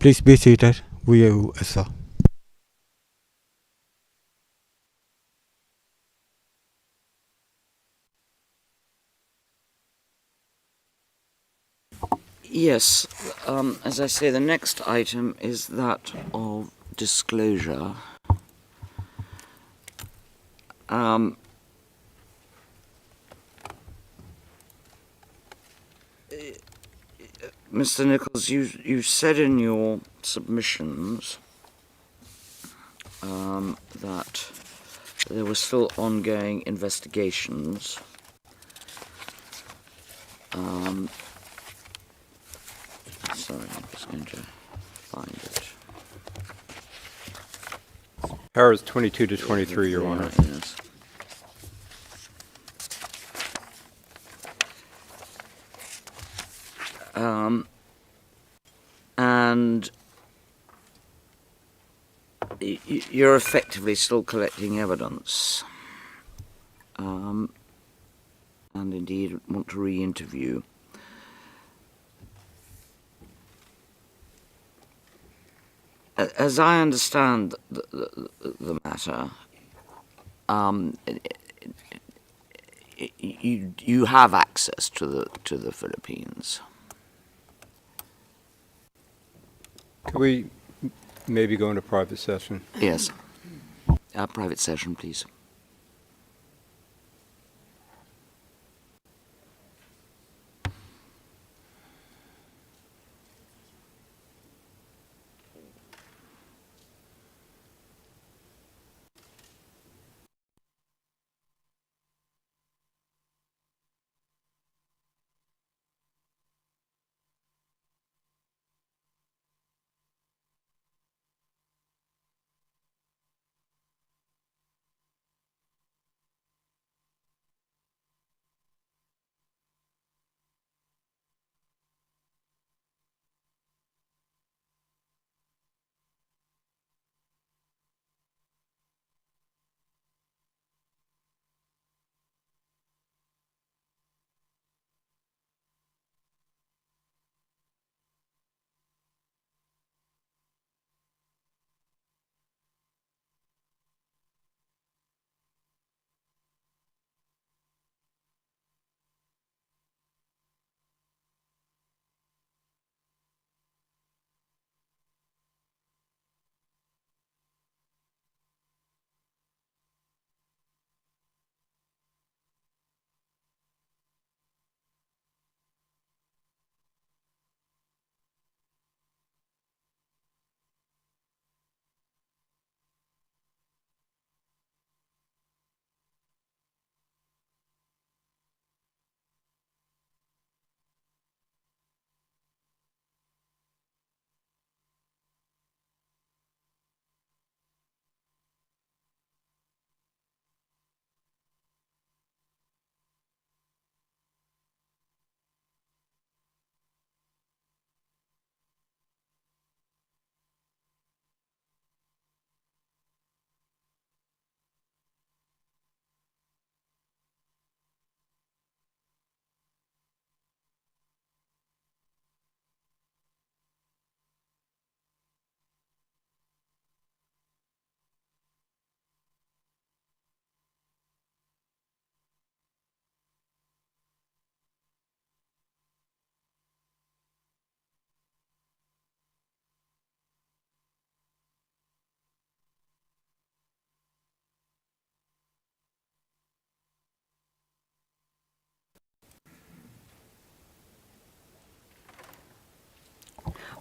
Please be seated. We are sir. Yes, as I say, the next item is that of disclosure. Mr. Nichols, you said in your submissions that there were still ongoing investigations. Sorry, I'm just going to find it. Powers 22 to 23, Your Honor. Yes. And you're effectively still collecting evidence, and indeed want to re-interview. As I understand the matter, you have access to the Philippines. Could we maybe go into private session? Yes. Private session, please.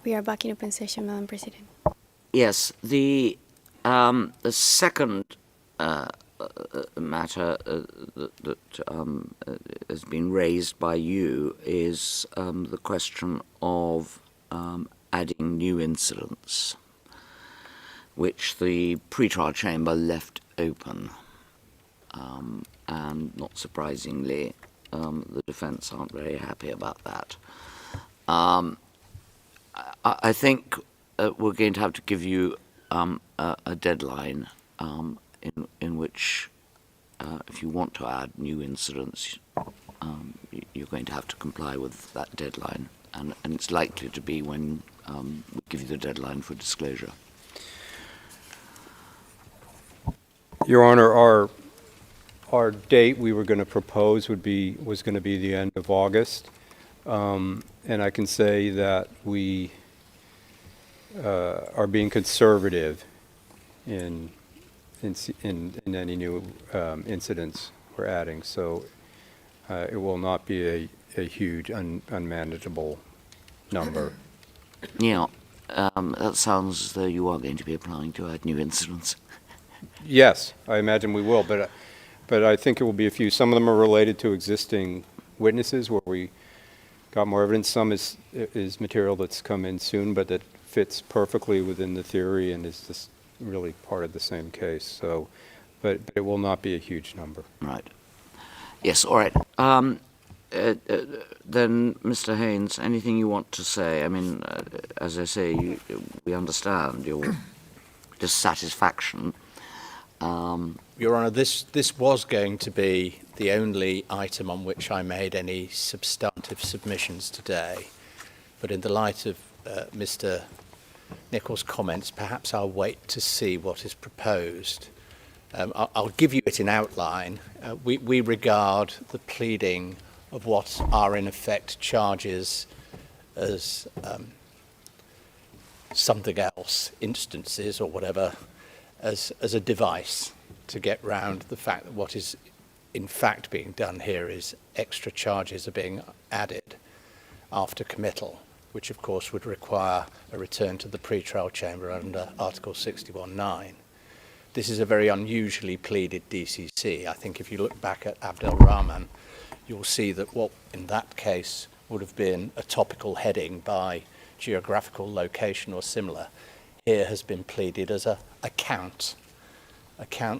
We are back in open session, Madam President. Yes, the second matter that has been raised by you is the question of adding new incidents, which the pre-trial chamber left open, and not surprisingly, the defence aren't very happy about that. I think we're going to have to give you a deadline in which, if you want to add new incidents, you're going to have to comply with that deadline, and it's likely to be when we'll give you the deadline for disclosure. Your Honor, our date we were going to propose was going to be the end of August. And I can say that we are being conservative in any new incidents we're adding. So it will not be a huge, unmanageable number. Yeah, that sounds as though you are going to be applying to add new incidents. Yes, I imagine we will, but I think it will be a few. Some of them are related to existing witnesses where we got more evidence. Some is material that's come in soon, but that fits perfectly within the theory and is just really part of the same case. So, but it will not be a huge number. Right. Yes, all right. Then, Mr. Haynes, anything you want to say? I mean, as I say, we understand your dissatisfaction. Your Honour, this was going to be the only item on which I made any substantive submissions today. But in the light of Mr. Nichols' comments, perhaps I'll wait to see what is proposed. I'll give you it in outline. We regard the pleading of what are in effect charges as something else, instances or whatever, as a device to get round the fact that what is in fact being done here is extra charges are being added after committal, which of course would require a return to the pre-trial chamber under Article 61(9). This is a very unusually pleaded DCC. I think if you look back at Abdel Rahman, you'll see that what in that case would have been a topical heading by geographical location or similar, here has been pleaded as a count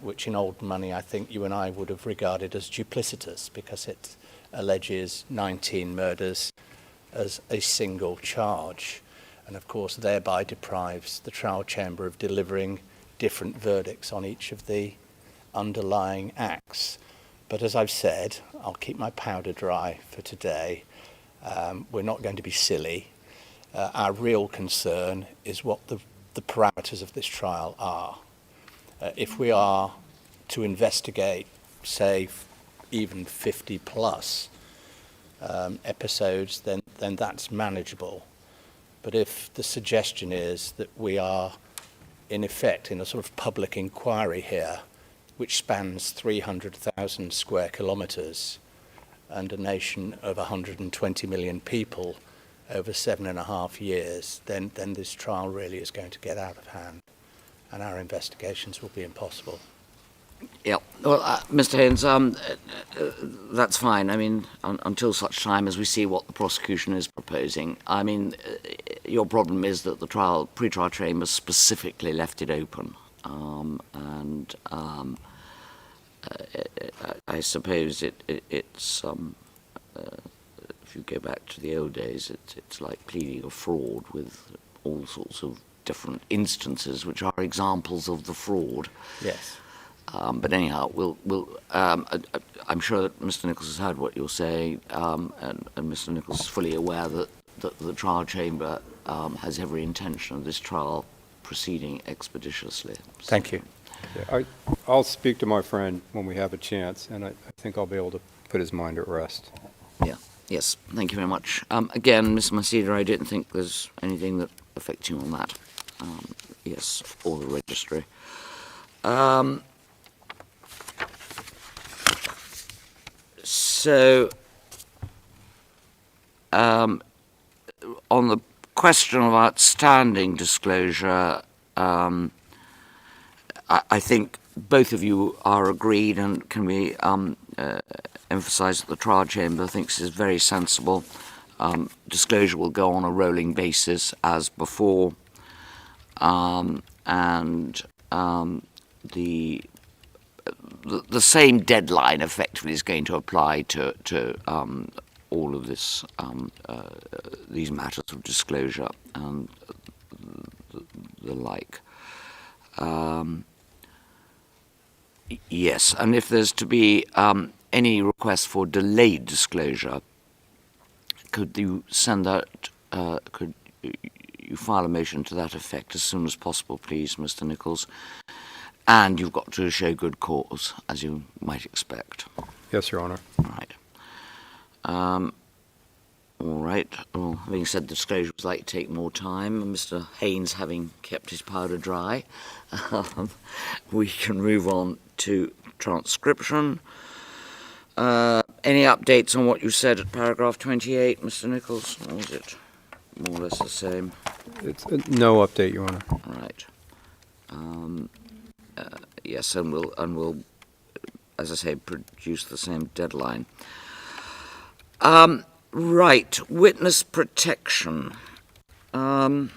which in old money I think you and I would have regarded as duplicitous because it alleges 19 murders as a single charge, and of course thereby deprives the trial chamber of delivering different verdicts on each of the underlying acts. But as I've said, I'll keep my powder dry for today. We're not going to be silly. Our real concern is what the parameters of this trial are. If we are to investigate, say, even 50 plus episodes, then that's manageable. But if the suggestion is that we are, in effect, in a sort of public inquiry here, which spans 300,000 square kilometres and a nation of 120 million people over 7.5 years, then this trial really is going to get out of hand and our investigations will be impossible. Yeah, well, Mr. Haynes, that's fine. I mean, until such time as we see what the prosecution is proposing. I mean, your problem is that the pre-trial chamber specifically left it open. I suppose it's if you go back to the old days, it's like pleading a fraud with all sorts of different instances which are examples of the fraud. Yes. But anyhow, I'm sure that Mr. Nichols has heard what you're saying, and Mr. Nichols is fully aware that the trial chamber has every intention of this trial proceeding expeditiously. Thank you. Yeah, I'll speak to my friend when we have a chance, and I think I'll be able to put his mind at rest. Yeah. Yes. Thank you very much. Again, Mr. Masida, I don't think there's anything that affects you on that. Yes, or the registry. So, on the question of outstanding disclosure, I think both of you are agreed, and can we emphasise that the trial chamber thinks is very sensible. Disclosure will go on a rolling basis as before, and the same deadline effectively is going to apply to all of this, these matters of disclosure and the like. Yes, and if there's to be any request for delayed disclosure, could you send that? Could you file a motion to that effect as soon as possible, please, Mr. Nichols. And you've got to show good cause, as you might expect. Yes, Your Honor. Right. All right. Well, having said disclosure was likely to take more time, and Mr. Haynes having kept his powder dry, we can move on to transcription. Any updates on what you said at paragraph 28, Mr. Nichols? Or was it more or less the same? It's no update, Your Honor. Right. Yes, and we'll, as I say, produce the same deadline. Right, witness protection. As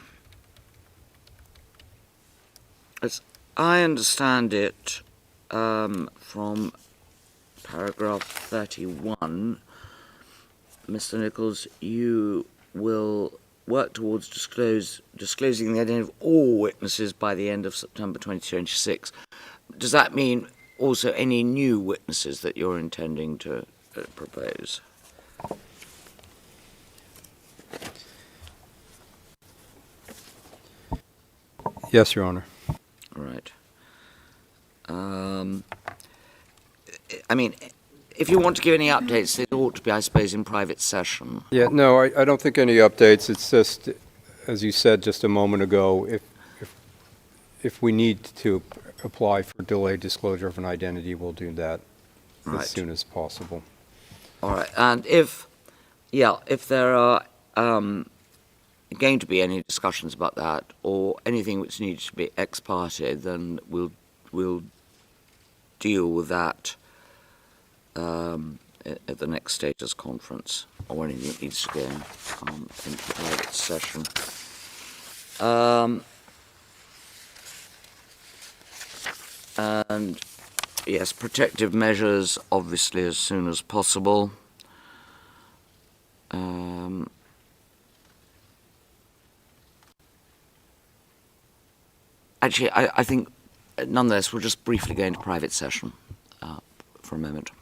I understand it, from paragraph 31, Mr. Nichols, you will work towards disclosing the identity of all witnesses by the end of September 2026. Does that mean also any new witnesses that you're intending to propose? Yes, Your Honor. Right. I mean, if you want to give any updates, it ought to be, I suppose, in private session. Yeah, no, I don't think any updates. It's just, as you said just a moment ago, if we need to apply for delayed disclosure of an identity, we'll do that Right. as soon as possible. All right. And if there are going to be any discussions about that or anything which needs to be ex parte, then we'll deal with that at the next status conference, or anything that needs to go into private session. And yes, protective measures, obviously, as soon as possible. Actually, I think, nonetheless, we'll just briefly go into private session for a moment.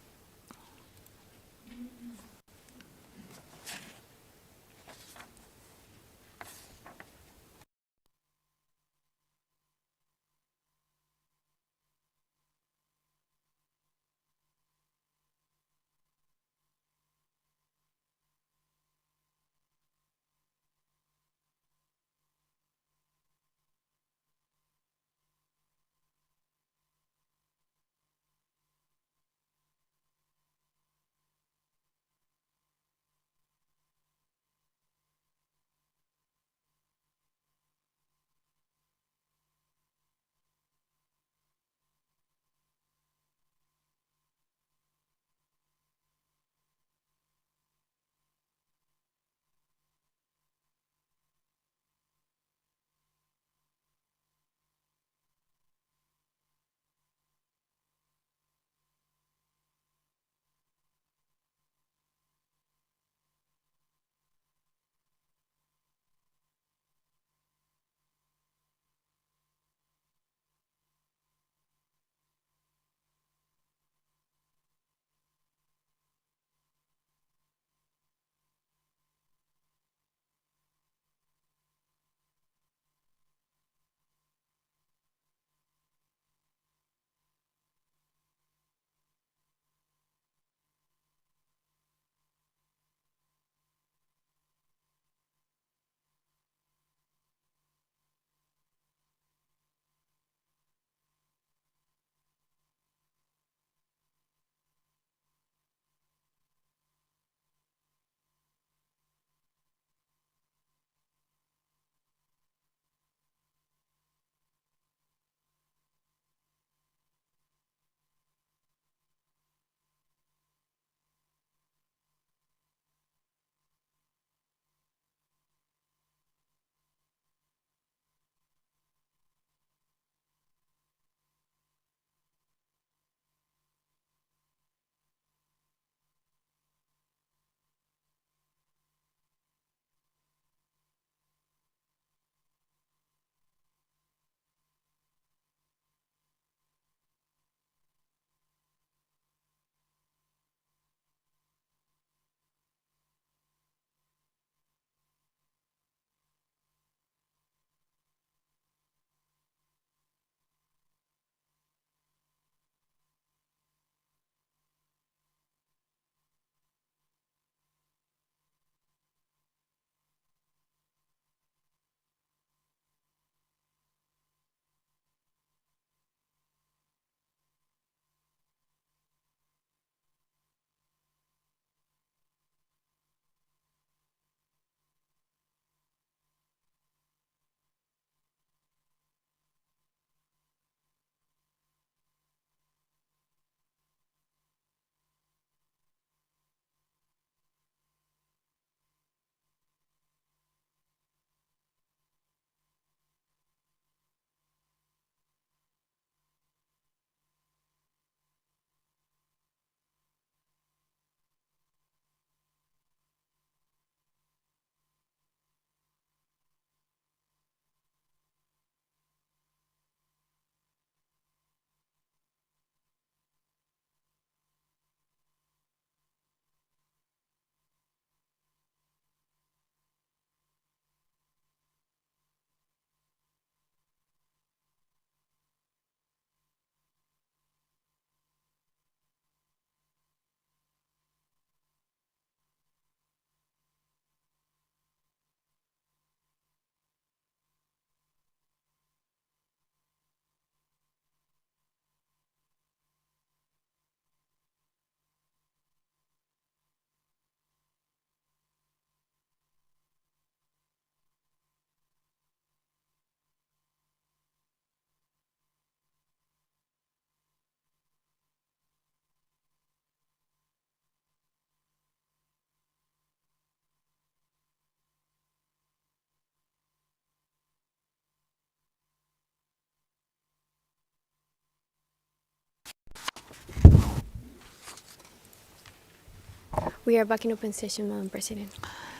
We are back in open session, Madam President.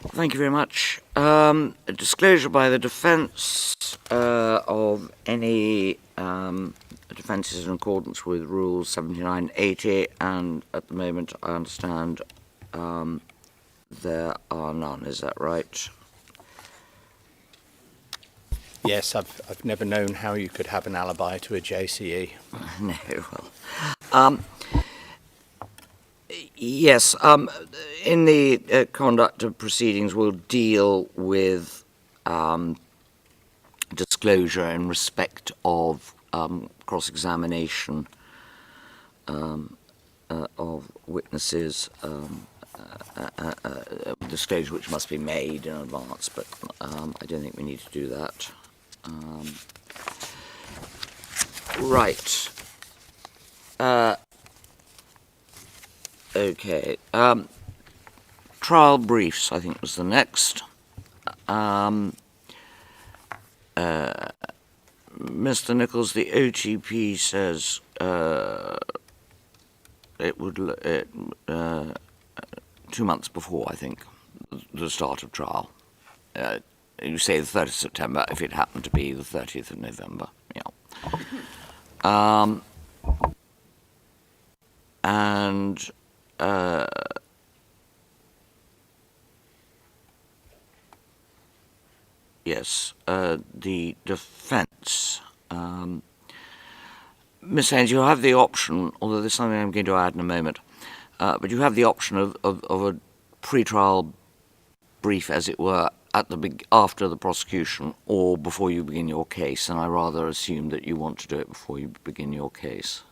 Thank you very much. A disclosure by the defence of any defences in accordance with Rule 7980, and at the moment I understand there are none. Is that right? Yes, I've never known how you could have an alibi to a JCE. No. Well, yes. In the conduct of proceedings, we'll deal with disclosure in respect of cross-examination of witnesses, disclosure which must be made in advance, but I don't think we need to do that. Right. Okay. Trial briefs, I think, was the next. Mr. Nichols, the OTP says it would 2 months before, I think, the start of trial. You say the 30th of September, if it happened to be the 30th of November. Yeah. And yes, the defence. Ms. Haynes, you have the option, although there's something I'm going to add in a moment, but you have the option of a pre-trial brief, as it were, at after the prosecution or before you begin your case, and I rather assume that you want to do it before you begin your case.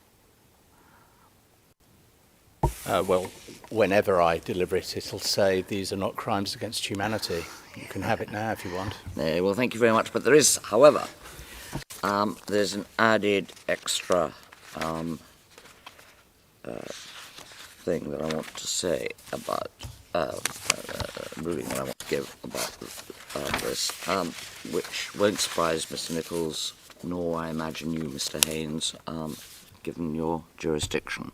Well, whenever I deliver it, it'll say these are not crimes against humanity. You can have it now if you want. Well, thank you very much. But there is, however, there's an added extra thing that I want to say about ruling that I want to give about this, which won't surprise Mr. Nichols, nor I imagine you, Mr. Haynes, given your jurisdiction.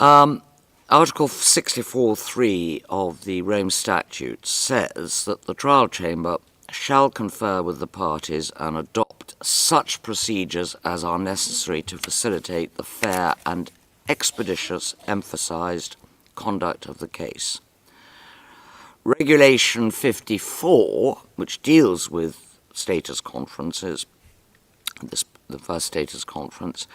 Article 64.3 of the Rome Statute says that the trial chamber shall confer with the parties and adopt such procedures as are necessary to facilitate the fair and expeditious emphasized conduct of the case. Regulation 54, which deals with status conferences, the first status conference,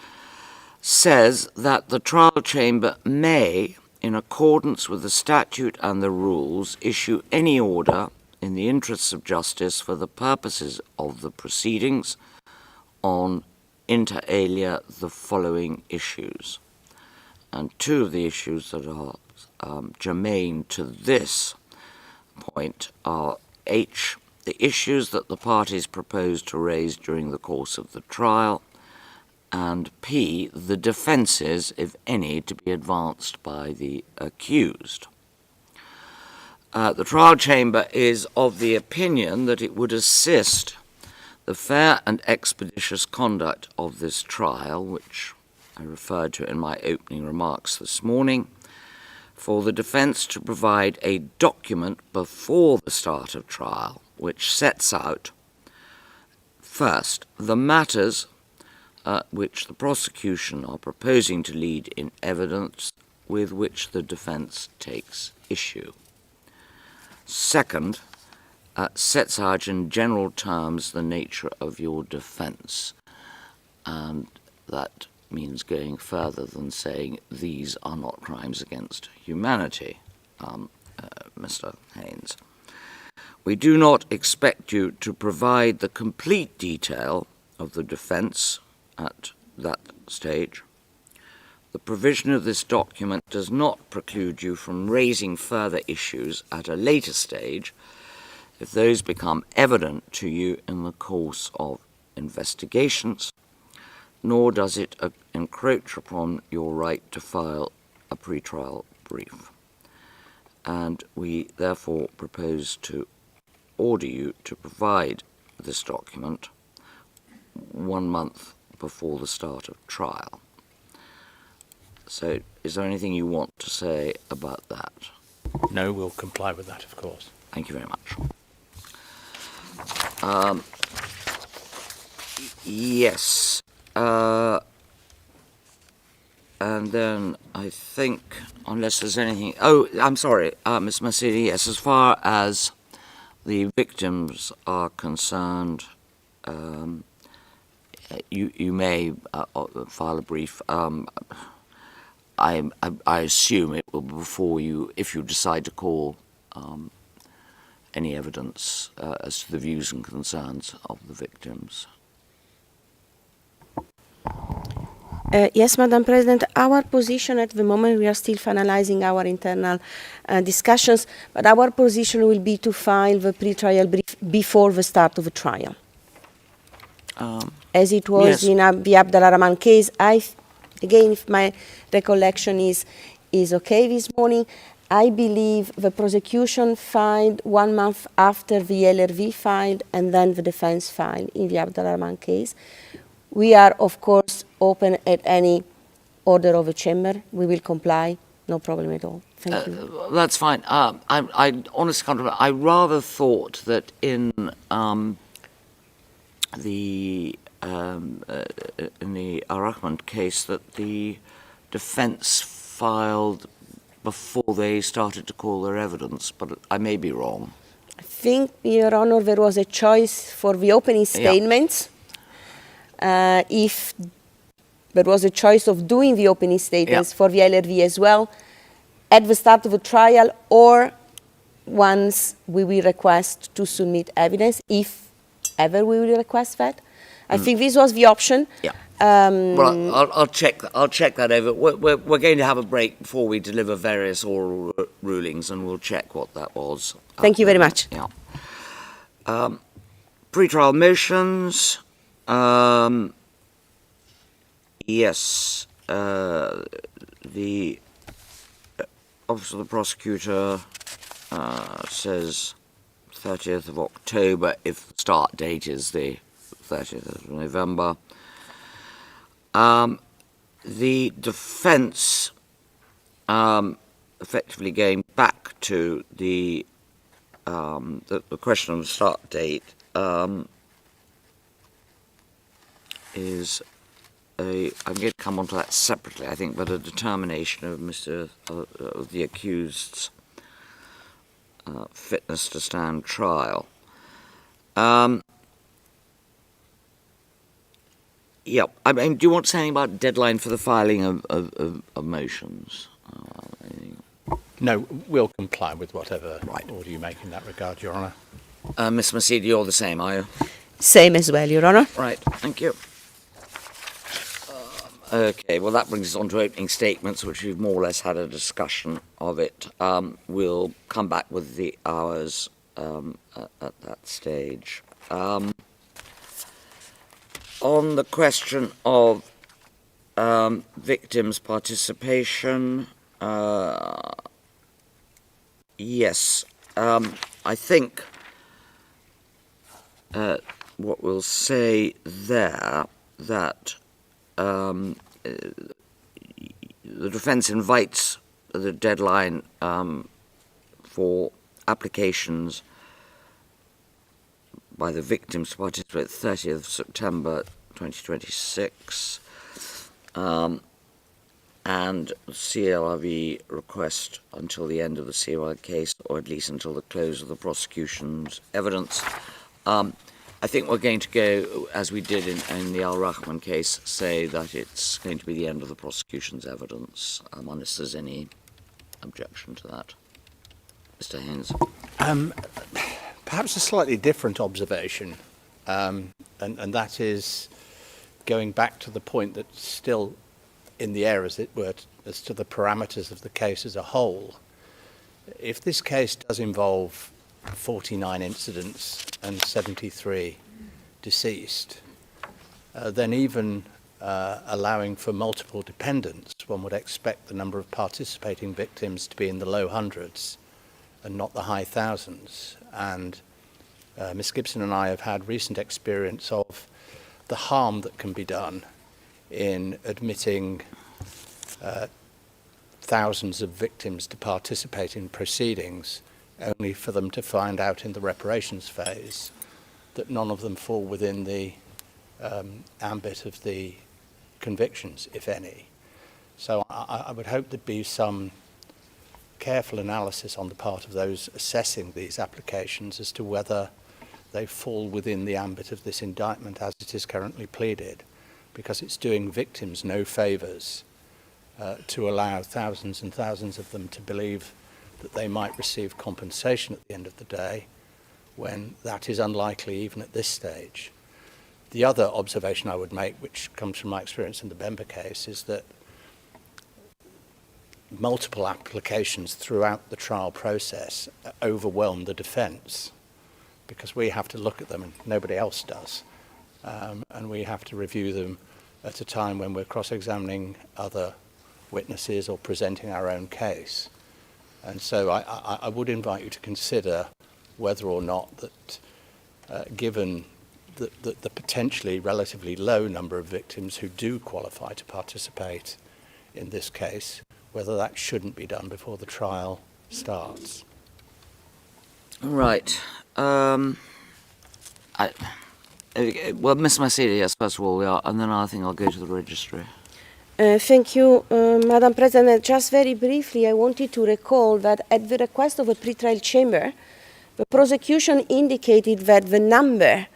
says that the trial chamber may, in accordance with the statute and the rules, issue any order in the interests of justice for the purposes of the proceedings on, inter alia, the following issues. And two of the issues that are germane to this point are H, the issues that the parties propose to raise during the course of the trial, and P, the defences, if any, to be advanced by the accused. The trial chamber is of the opinion that it would assist the fair and expeditious conduct of this trial, which I referred to in my opening remarks this morning, for the defence to provide a document before the start of trial which sets out, first, the matters which the prosecution are proposing to lead in evidence with which the defence takes issue. Second, sets out in general terms the nature of your defence, and that means going further than saying these are not crimes against humanity, Mr. Haynes. We do not expect you to provide the complete detail of the defence at that stage. The provision of this document does not preclude you from raising further issues at a later stage if those become evident to you in the course of investigations, nor does it encroach upon your right to file a pretrial brief. And we therefore propose to order you to provide this document 1 month before the start of trial. So is there anything you want to say about that? No, we'll comply with that, of course. Thank you very much. Yes. And then I think, unless there's anything... Oh, I'm sorry, Ms. Massidi, yes, as far as the victims are concerned, you may file a brief. I assume it will be before you, if you decide to call any evidence as to the views and concerns of the victims. Yes, Madam President, our position at the moment, we are still finalizing our internal discussions, but our position will be to file the pre-trial brief before the start of the trial. As it was yes. in the Abdallah Rahman case, again, if my recollection is okay this morning, I believe the prosecution filed 1 month after the LRV filed and then the defense filed in the Abdallah Rahman case. We are, of course, open at any order of the chamber. We will comply, no problem at all. Thank you. That's fine. I honestly can't remember. I rather thought that in the Ar-Rahman case that the defense filed before they started to call their evidence, but I may be wrong. I think, Your Honor, there was a choice for the opening statements. If there was a choice of doing the opening statements for the LRV as well, at the start of the trial or once we will request to submit evidence, if ever we will request that. I think this was the option. Yeah. Well, I'll check that over. We're going to have a break before we deliver various oral rulings, and we'll check what that was. Thank you very much. Yeah. Pre-trial motions. Yes. The Office of the Prosecutor says 30th of October if the start date is the 30th of November. The defence, effectively going back to the question of the start date, is I'm going to come on to that separately, I think, but a determination of the accused's fitness to stand trial. Yeah, I mean, do you want to say anything about deadline for the filing of motions? No, we'll comply with whatever order you make in that regard, Your Honour. Ms. Massidi, you're the same, are you? Same as well, Your Honour. Right, thank you. Okay, well, that brings us on to opening statements, which we've more or less had a discussion of it. We'll come back with the hours at that stage. On the question of victims' participation, yes, I think what we'll say there that the defence invites the deadline for applications by the victims to participate 30th of September 2026, and CLRV request until the end of the CLR case, or at least until the close of the prosecution's evidence. I think we're going to go, as we did in the Ar-Rahman case, say that it's going to be the end of the prosecution's evidence, unless there's any objection to that. Mr. Haynes. Perhaps a slightly different observation, and that is going back to the point that's still in the air, as it were, as to the parameters of the case as a whole. If this case does involve 49 incidents and 73 deceased, then even allowing for multiple dependents, one would expect the number of participating victims to be in the low hundreds and not the high thousands. And Ms. Gibson and I have had recent experience of the harm that can be done in admitting thousands of victims to participate in proceedings, only for them to find out in the reparations phase that none of them fall within the ambit of the convictions, if any. So I would hope there'd be some careful analysis on the part of those assessing these applications as to whether they fall within the ambit of this indictment as it is currently pleaded, because it's doing victims no favours to allow thousands and thousands of them to believe that they might receive compensation at the end of the day, when that is unlikely even at this stage. The other observation I would make, which comes from my experience in the Bemba case, is that multiple applications throughout the trial process overwhelm the defence, because we have to look at them and nobody else does. And we have to review them at a time when we're cross-examining other witnesses or presenting our own case. And so I would invite you to consider whether or not that, given the potentially relatively low number of victims who do qualify to participate in this case, whether that shouldn't be done before the trial starts. Right. Well, Ms. Masidi, yes, first of all, we are, and then I think I'll go to the registry. Thank you, Madam President. Just very briefly, I wanted to recall that at the request of a pretrial chamber, the prosecution indicated that the number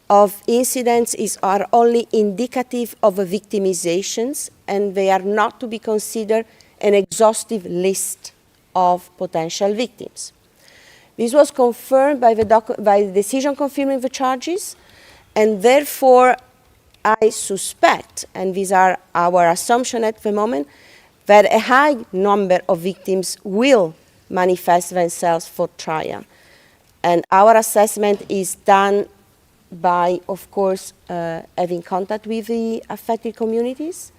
of incidents are only indicative of victimizations, and they are not to be considered an exhaustive list of potential victims. This was confirmed by the decision confirming the charges, and therefore I suspect, and these are our assumptions at the moment, that a high number of victims will manifest themselves for trial. And our assessment is done by, of course, having contact with the affected communities.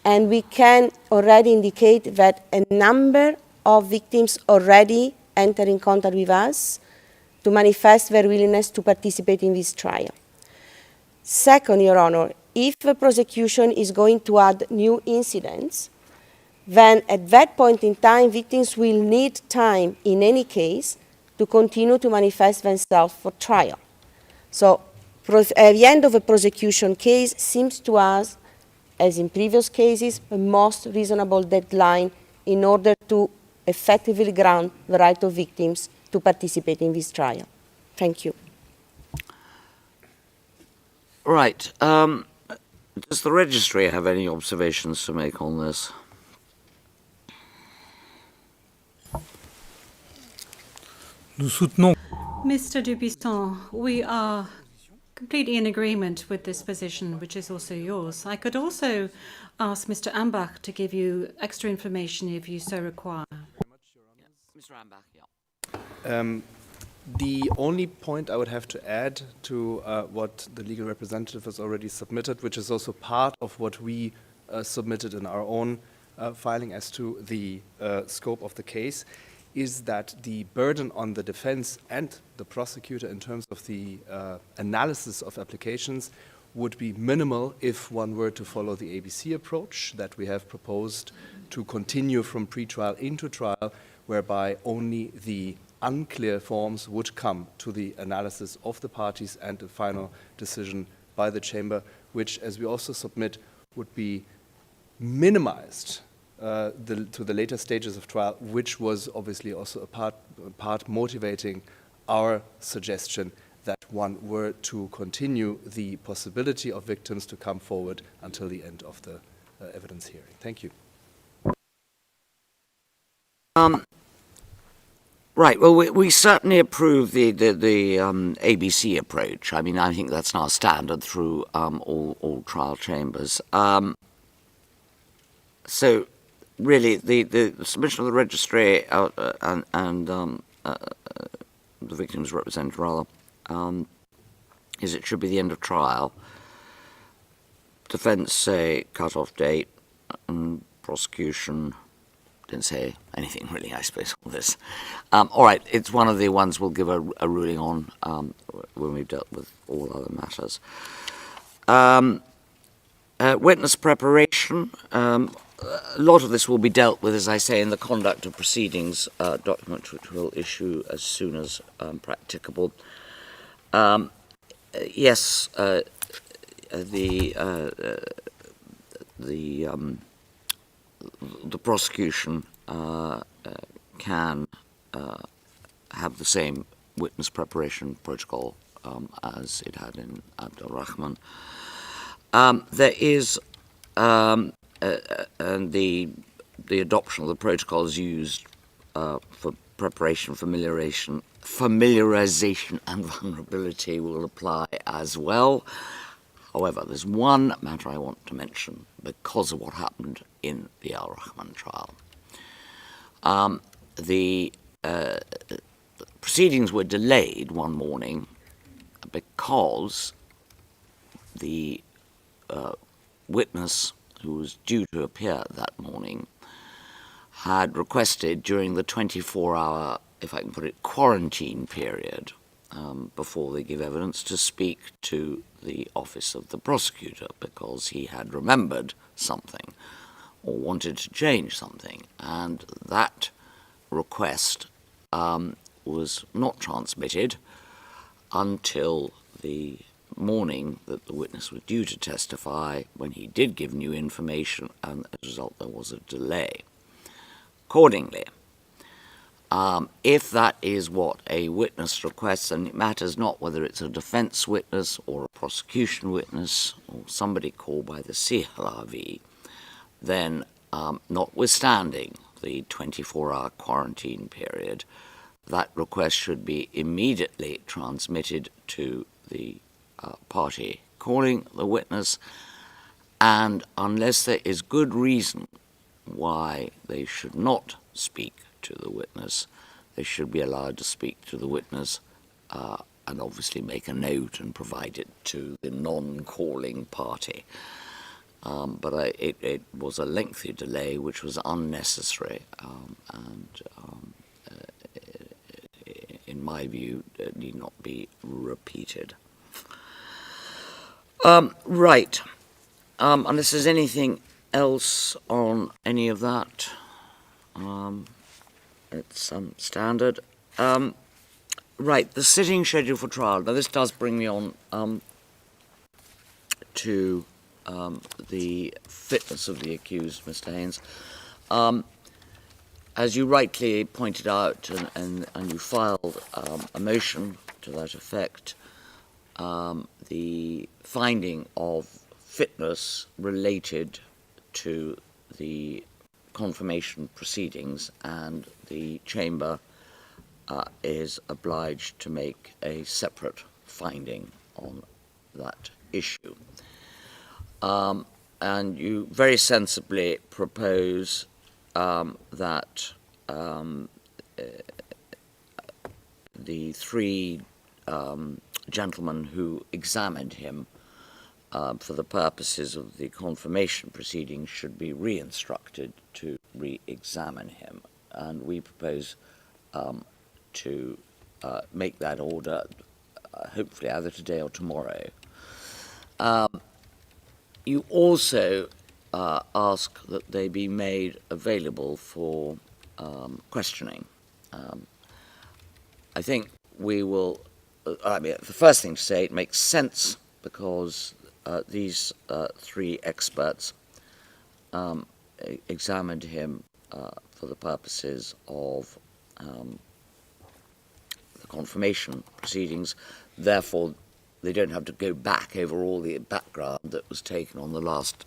And we can already indicate that a number of victims already enter in contact with us to manifest their willingness to participate in this trial. Second, Your Honor, if the prosecution is going to add new incidents, then at that point in time, victims will need time, in any case, to continue to manifest themselves for trial. So the end of a prosecution case seems to us, as in previous cases, the most reasonable deadline in order to effectively grant the right of victims to participate in this trial. Thank you. Right. Does the registry have any observations to make on this? Mr. Dubuisson, we are completely in agreement with this position, which is also yours. I could also ask Mr. Ambach to give you extra information if you so require. Mr. Ambach, yeah. The only point I would have to add to what the legal representative has already submitted, which is also part of what we submitted in our own filing as to the scope of the case, is that the burden on the defense and the prosecutor in terms of the analysis of applications would be minimal if one were to follow the ABC approach that we have proposed to continue from pre-trial into trial, whereby only the unclear forms would come to the analysis of the parties and the final decision by the chamber, which, as we also submit, would be minimized to the later stages of trial, which was obviously also a part motivating our suggestion that one were to continue the possibility of victims to come forward until the end of the evidence hearing. Thank you. Right. Well, we certainly approve the ABC approach. I mean, I think that's now standard through all trial chambers. So, really, the submission of the registry and the victims represented, rather, is it should be the end of trial. Defence say cut-off date, and prosecution didn't say anything really, I suppose, on this. All right, it's one of the ones we'll give a ruling on when we've dealt with all other matters. Witness preparation. a lot of this will be dealt with, as I say, in the conduct of proceedings document, which we'll issue as soon as practicable. Yes, the prosecution can have the same witness preparation protocol as it had in Abdul Rahman. There is, and the adoption of the protocol is used for preparation, familiarization, and vulnerability will apply as well. However, there's one matter I want to mention because of what happened in the Al Rahman trial. The proceedings were delayed one morning because the witness who was due to appear that morning had requested during the 24-hour, if I can put it, quarantine period before they give evidence to speak to the office of the prosecutor because he had remembered something or wanted to change something, and that request was not transmitted until the morning that the witness was due to testify, when he did give new information, and as a result there was a delay. Accordingly, if that is what a witness requests, and it matters not whether it's a defense witness or a prosecution witness or somebody called by the CLRV, then notwithstanding the 24-hour quarantine period, that request should be immediately transmitted to the party calling the witness, and unless there is good reason why they should not speak to the witness, they should be allowed to speak to the witness and obviously make a note and provide it to the non-calling party. But it was a lengthy delay which was unnecessary and in my view need not be repeated. Right. Unless there's anything else on any of that, it's standard. Right, the sitting schedule for trial. Now this does bring me on to the fitness of the accused, Mr. Haynes. As you rightly pointed out, and you filed a motion to that effect, the finding of fitness related to the confirmation proceedings, and the Chamber is obliged to make a separate finding on that issue. And you very sensibly propose that the three gentlemen who examined him for the purposes of the confirmation proceedings should be re-instructed to re-examine him. And we propose to make that order hopefully either today or tomorrow. You also ask that they be made available for questioning. I think we will, the first thing to say, it makes sense because these three experts examined him for the purposes of the confirmation proceedings. Therefore, they don't have to go back over all the background that was taken on the last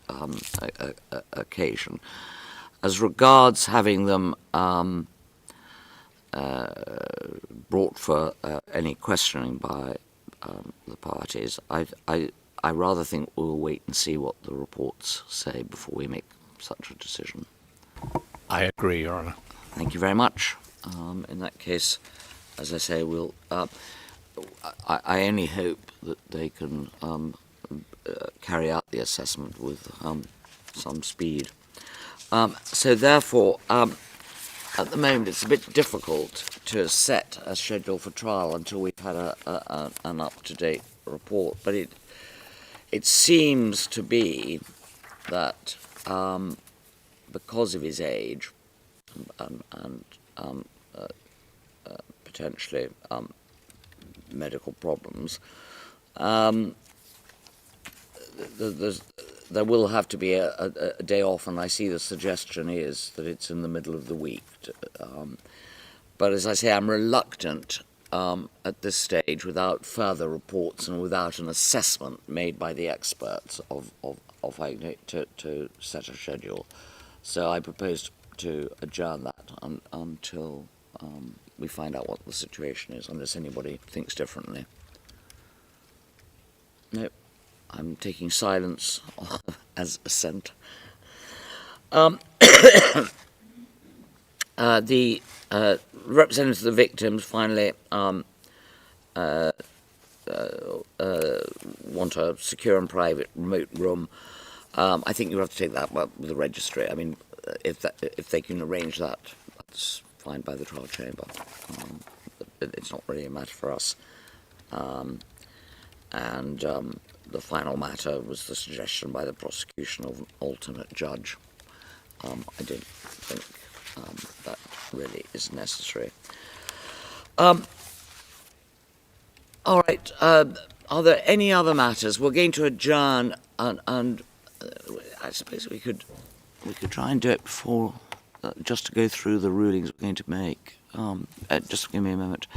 occasion. As regards having them brought for any questioning by the parties, I rather think we'll wait and see what the reports say before we make such a decision. I agree, Your Honour. Thank you very much. In that case, as I say, we'll. I only hope that they can carry out the assessment with some speed. So therefore, at the moment, it's a bit difficult to set a schedule for trial until we've had an up-to-date report. But it seems to be that because of his age and potentially medical problems, there will have to be a day off, and I see the suggestion is that it's in the middle of the week. But as I say, I'm reluctant at this stage, without further reports and without an assessment made by the experts of how to set a schedule. So I propose to adjourn that until we find out what the situation is, unless anybody thinks differently. No, I'm taking silence as assent. The representatives of the victims finally want a secure and private remote room. I think you have to take that with the registry. I mean, if they can arrange that, that's fine by the trial chamber. It's not really a matter for us. The final matter was the suggestion by the prosecution of an alternate judge. I don't think that really is necessary. All right. Are there any other matters? We're going to adjourn, and I suppose we could try and do it before, just to go through the rulings we're going to make. Just give me a moment.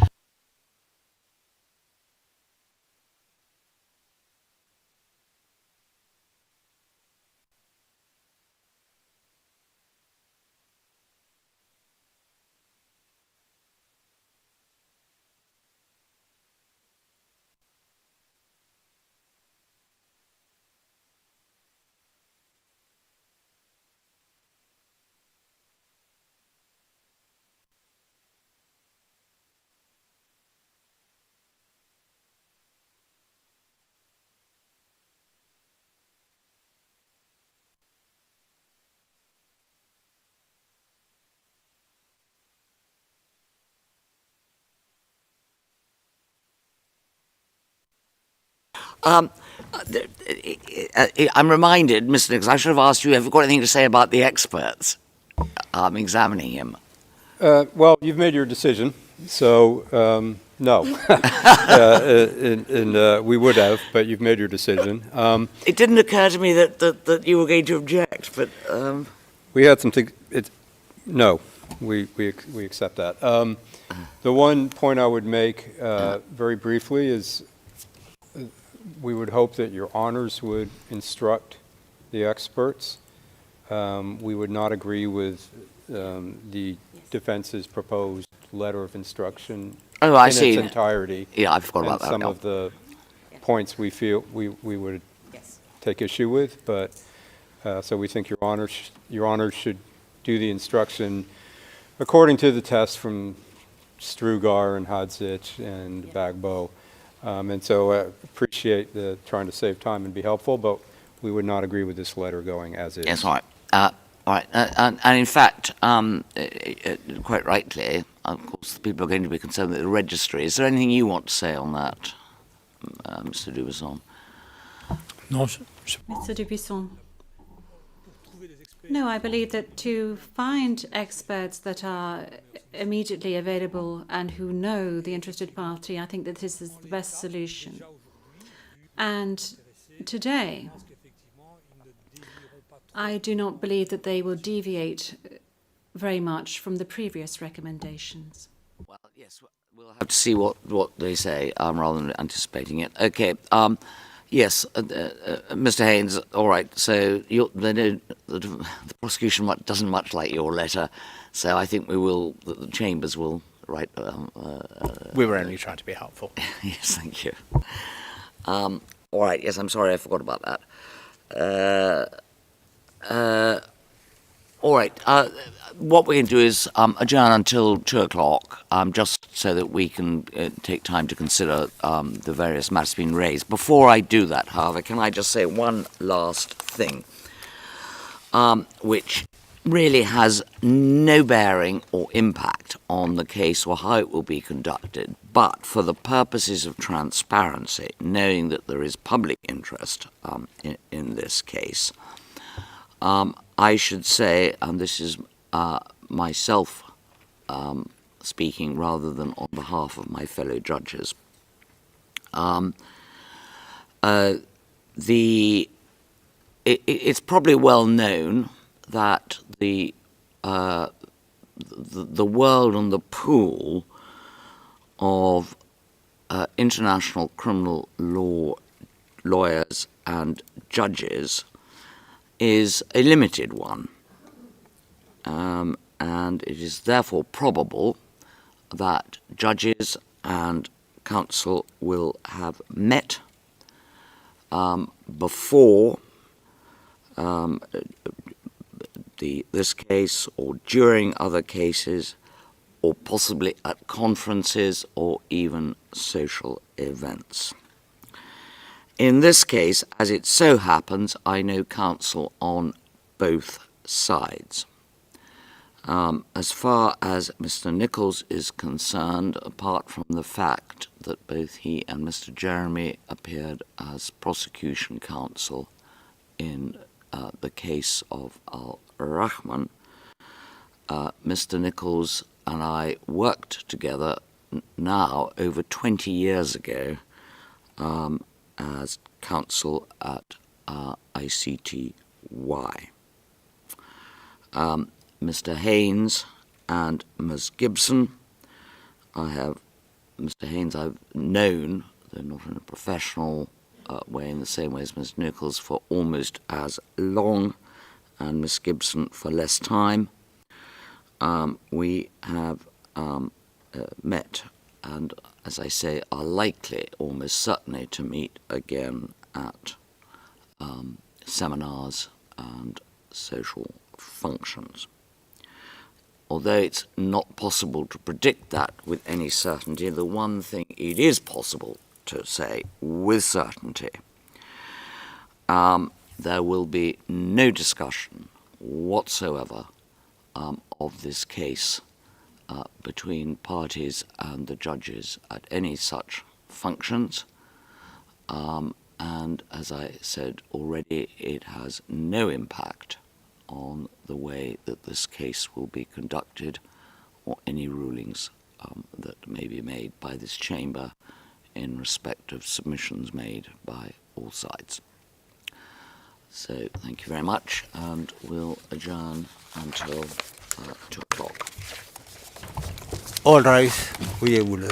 I'm reminded, Mr. Nichols, I should have asked you, have you got anything to say about the experts examining him? Well, you've made your decision, so no. We would have, but you've made your decision. It didn't occur to me that you were going to object, but... We had something, no, we accept that. The one point I would make very briefly is we would hope that your honors would instruct the experts. We would not agree with the defense's proposed letter of instruction in its entirety. Yeah, I forgot about that. Some of the points we feel we would take issue with, but so we think your honors should do the instruction according to the test from Strugar and Hadzic and Bagbo. And so I appreciate the trying to save time and be helpful, but we would not agree with this letter going as is. Yes, all right. All right. And in fact, quite rightly, of course, the people are going to be concerned with the registry. Is there anything you want to say on that, Mr. Dubuisson? No, Mr. Dubuisson. No, I believe that to find experts that are immediately available and who know the interested party, I think that this is the best solution. And today, I do not believe that they will deviate very much from the previous recommendations. Well, yes, we'll have to see what they say rather than anticipating it. Okay. Yes, Mr. Haynes, all right, so the prosecution doesn't much like your letter, so I think the chambers will write... we were only trying to be helpful. Yes, thank you. All right, yes, I'm sorry, I forgot about that. All right, what we can do is adjourn until 2 o'clock, just so that we can take time to consider the various matters being raised. Before I do that, however, can I just say one last thing, which really has no bearing or impact on the case or how it will be conducted, but for the purposes of transparency, knowing that there is public interest in this case, I should say, and this is myself speaking rather than on behalf of my fellow judges, it's probably well known that the world and the pool of international criminal law lawyers and judges is a limited one. And it is therefore probable that judges and counsel will have met before this case or during other cases, or possibly at conferences or even social events. In this case, as it so happens, I know counsel on both sides. As far as Mr. Nichols is concerned, apart from the fact that both he and Mr. Jeremy appeared as prosecution counsel in the case of Al-Rahman, Mr. Nichols and I worked together now over 20 years ago as counsel at ICTY. Mr. Haynes and Ms. Gibson, Mr. Haynes I've known, though not in a professional way, in the same way as Ms. Nichols, for almost as long, and Ms. Gibson for less time. We have met and, as I say, are likely, almost certainly, to meet again at seminars and social functions. Although it's not possible to predict that with any certainty, the one thing it is possible to say with certainty, there will be no discussion whatsoever of this case between parties and the judges at any such functions. And as I said already, it has no impact on the way that this case will be conducted or any rulings that may be made by this chamber in respect of submissions made by all sides. So thank you very much, and we'll adjourn until 2 o'clock. All rise. We will.